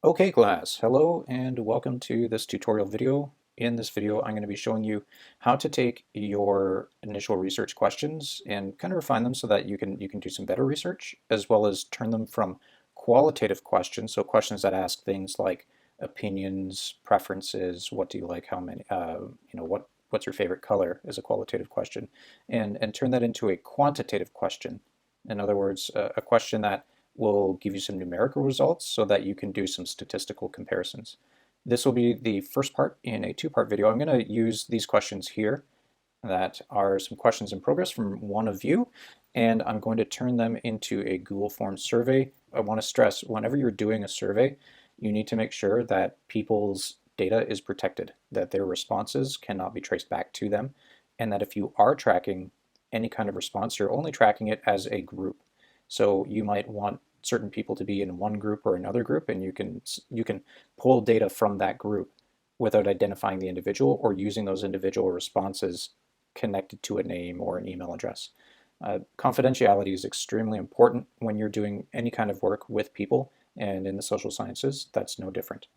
Okay class, hello and welcome to this tutorial video. In this video I'm going to be showing you how to take your initial research questions and kind of refine them so that you can do some better research, as well as turn them from qualitative questions, so questions that ask things like opinions, preferences, what do you like, how many, what's your favorite color is a qualitative question, and turn that into a quantitative question. In other words, a question that will give you some numerical results so that you can do some statistical comparisons. This will be the first part in a two-part video. I'm going to use these questions here that are some questions in progress from one of you, and I'm going to turn them into a Google Forms survey. I want to stress, whenever you're doing a survey, you need to make sure that people's data is protected, that their responses cannot be traced back to them, and that if you are tracking any kind of response, you're only tracking it as a group. So you might want certain people to be in one group or another group, and you can pull data from that group without identifying the individual or using those individual responses connected to a name or an email address. Confidentiality is extremely important when you're doing any kind of work with people, and in the social sciences, that's no different.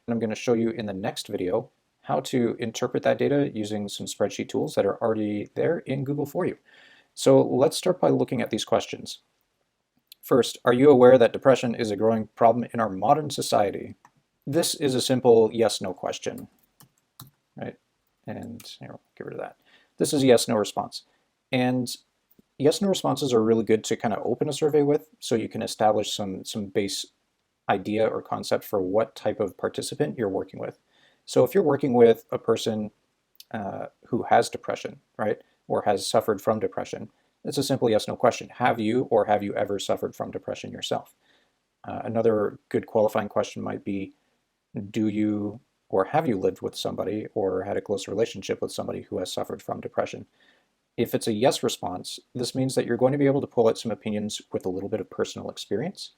And I'm going to show you in the next video how to interpret that data using some spreadsheet tools that are already there in Google for you. So let's start by looking at these questions. First, are you aware that depression is a growing problem in our modern society? This is a simple yes/no question, right? And here, we'll get rid of that. This is a yes/no response. And yes/no responses are really good to kind of open a survey with, so you can establish some base idea or concept for what type of participant you're working with. So if you're working with a person who has depression, right, or has suffered from depression, it's a simple yes/no question. Have you or have you ever suffered from depression yourself? Another good qualifying question might be, do you or have you lived with somebody or had a close relationship with somebody who has suffered from depression? If it's a yes response, this means that you're going to be able to pull out some opinions with a little bit of personal experience.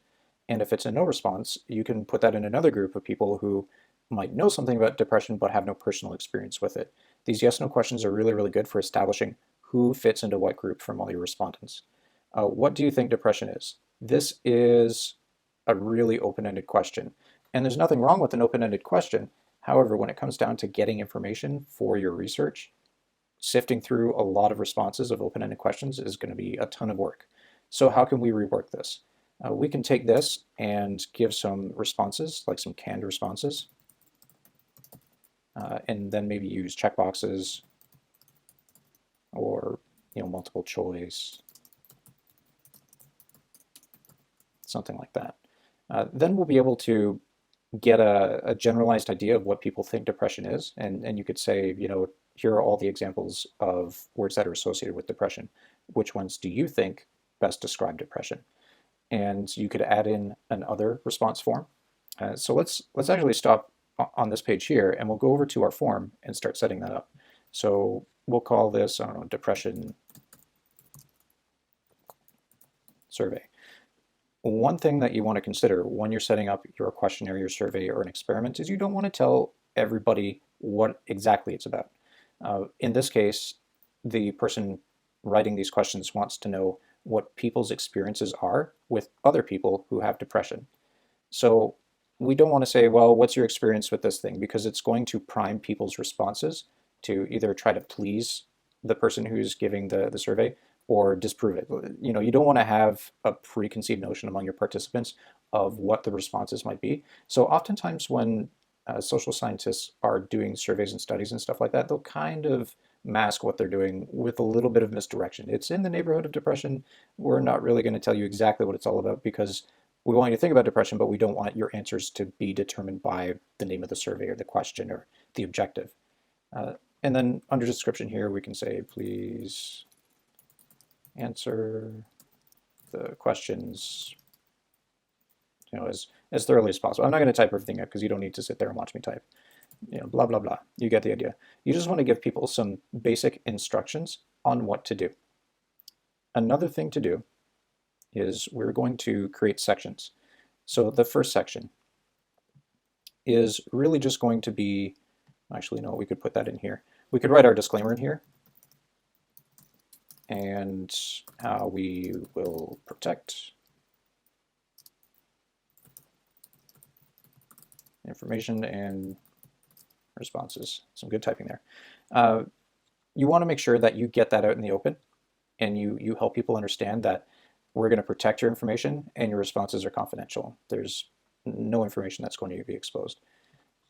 And if it's a no response, you can put that in another group of people who might know something about depression but have no personal experience with it. These yes/no questions are really, really good for establishing who fits into what group from all your respondents. What do you think depression is? This is a really open-ended question. And there's nothing wrong with an open-ended question. However, when it comes down to getting information for your research, sifting through a lot of responses of open-ended questions is going to be a ton of work. So how can we rework this? We can take this and give some responses, like some canned responses, and then maybe use checkboxes or multiple choice, something like that. Then we'll be able to get a generalized idea of what people think depression is, and you could say, here are all the examples of words that are associated with depression. Which ones do you think best describe depression? And you could add in an other response form. So let's actually stop on this page here, and we'll go over to our form and start setting that up. So we'll call this, I don't know, depression survey. One thing that you want to consider when you're setting up your questionnaire, your survey, or an experiment is you don't want to tell everybody what exactly it's about. In this case, the person writing these questions wants to know what people's experiences are with other people who have depression. So we don't want to say, well, what's your experience with this thing? Because it's going to prime people's responses to either try to please the person who's giving the survey or disprove it. You don't want to have a preconceived notion among your participants of what the responses might be. So oftentimes when social scientists are doing surveys and studies and stuff like that, they'll kind of mask what they're doing with a little bit of misdirection. It's in the neighborhood of depression. We're not really going to tell you exactly what it's all about because we want you to think about depression, but we don't want your answers to be determined by the name of the survey or the question or the objective. And then under description here, we can say, please answer the questions as thoroughly as possible. I'm not going to type everything up because you don't need to sit there and watch me type. Blah, blah, blah. You get the idea. You just want to give people some basic instructions on what to do. Another thing to do is we're going to create sections. So the first section is really just going to be, actually, no, we could put that in here. We could write our disclaimer in here and how we will protect information and responses. Some good typing there. You want to make sure that you get that out in the open and you help people understand that we're going to protect your information and your responses are confidential. There's no information that's going to be exposed.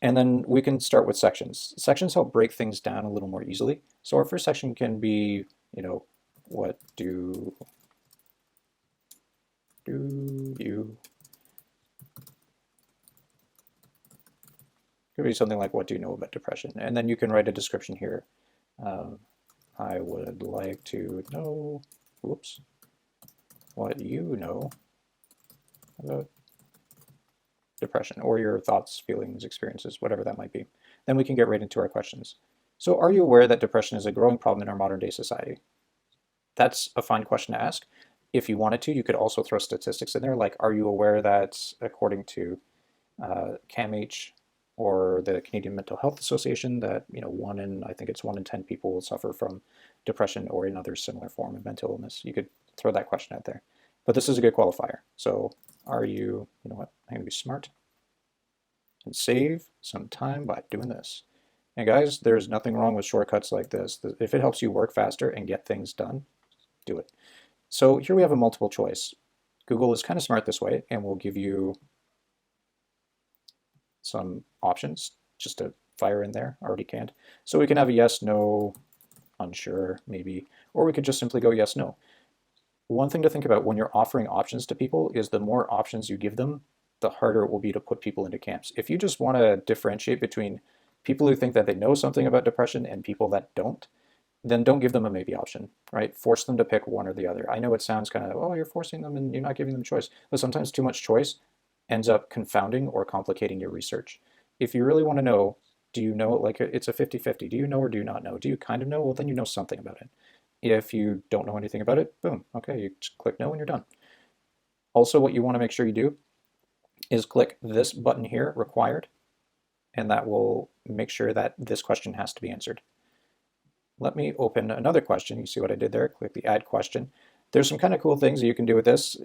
And then we can start with sections. Sections help break things down a little more easily. So our first section can be, what do you, could be something like, what do you know about depression? And then you can write a description here. I would like to know, whoops, what you know about depression, or your thoughts, feelings, experiences, whatever that might be. Then we can get right into our questions. So are you aware that depression is a growing problem in our modern day society? That's a fine question to ask. If you wanted to, you could also throw statistics in there, like, are you aware that according to CAMH or the Canadian Mental Health Association, that I think it's 1 in 10 people will suffer from depression or another similar form of mental illness. You could throw that question out there. But this is a good qualifier. So are you, you know what, I'm going to be smart and save some time by doing this. And guys, there's nothing wrong with shortcuts like this. If it helps you work faster and get things done, do it. So here we have a multiple choice. Google is kind of smart this way and will give you some options just to fire in there, already canned. So we can have a yes, no, unsure, maybe, or we could just simply go yes, no. One thing to think about when you're offering options to people is the more options you give them, the harder it will be to put people into camps. If you just want to differentiate between people who think that they know something about depression and people that don't, then don't give them a maybe option, right? Force them to pick one or the other. I know it sounds kind of, oh, you're forcing them and you're not giving them choice, but sometimes too much choice ends up confounding or complicating your research. If you really want to know, do you know, like it's a 50-50, do you know or do you not know? Do you kind of know? Well, then you know something about it. If you don't know anything about it, boom, okay, you just click no and you're done. Also, what you want to make sure you do is click this button here, required, and that will make sure that this question has to be answered. Let me open another question. You see what I did there? Click the add question. There's some kind of cool things that you can do with this.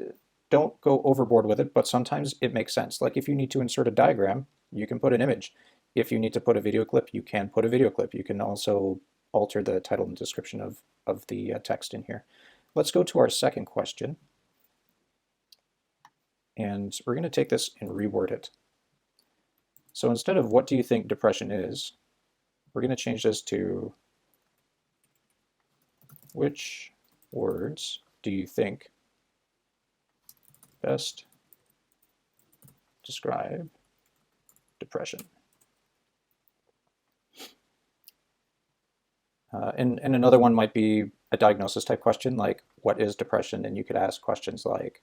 Don't go overboard with it, but sometimes it makes sense. Like if you need to insert a diagram, you can put an image. If you need to put a video clip, you can put a video clip. You can also alter the title and description of the text in here. Let's go to our second question. And we're going to take this and reword it. So instead of what do you think depression is, we're going to change this to which words do you think best describe depression? And another one might be a diagnosis type question, like what is depression? And you could ask questions like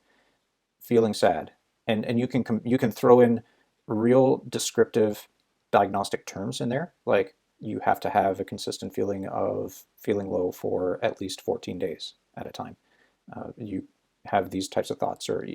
feeling sad. And you can throw in real descriptive diagnostic terms in there, like you have to have a consistent feeling of feeling low for at least 14 days at a time. You have these types of thoughts, or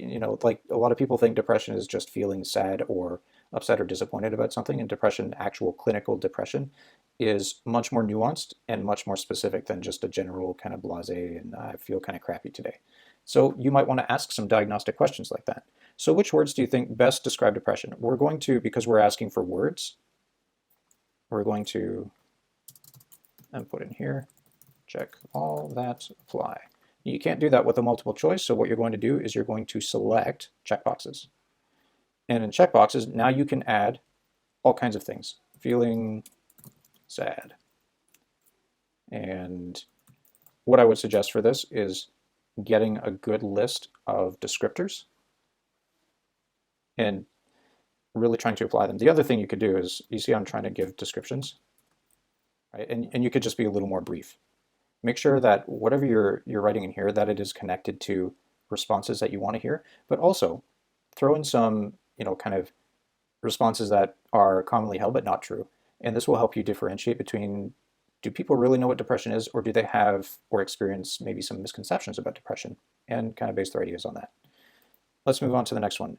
like a lot of people think depression is just feeling sad or upset or disappointed about something, and depression, actual clinical depression, is much more nuanced and much more specific than just a general kind of blasé and I feel kind of crappy today. So you might want to ask some diagnostic questions like that. So which words do you think best describe depression? We're going to, because we're asking for words, we're going to put in here, check all that apply. You can't do that with a multiple choice, so what you're going to do is you're going to select checkboxes. And in checkboxes, now you can add all kinds of things. Feeling sad. And what I would suggest for this is getting a good list of descriptors and really trying to apply them. The other thing you could do is, you see I'm trying to give descriptions, right? And you could just be a little more brief. Make sure that whatever you're writing in here, that it is connected to responses that you want to hear, but also throw in some, kind of responses that are commonly held but not true. And this will help you differentiate between, do people really know what depression is, or do they have or experience maybe some misconceptions about depression, and kind of base their ideas on that. Let's move on to the next one.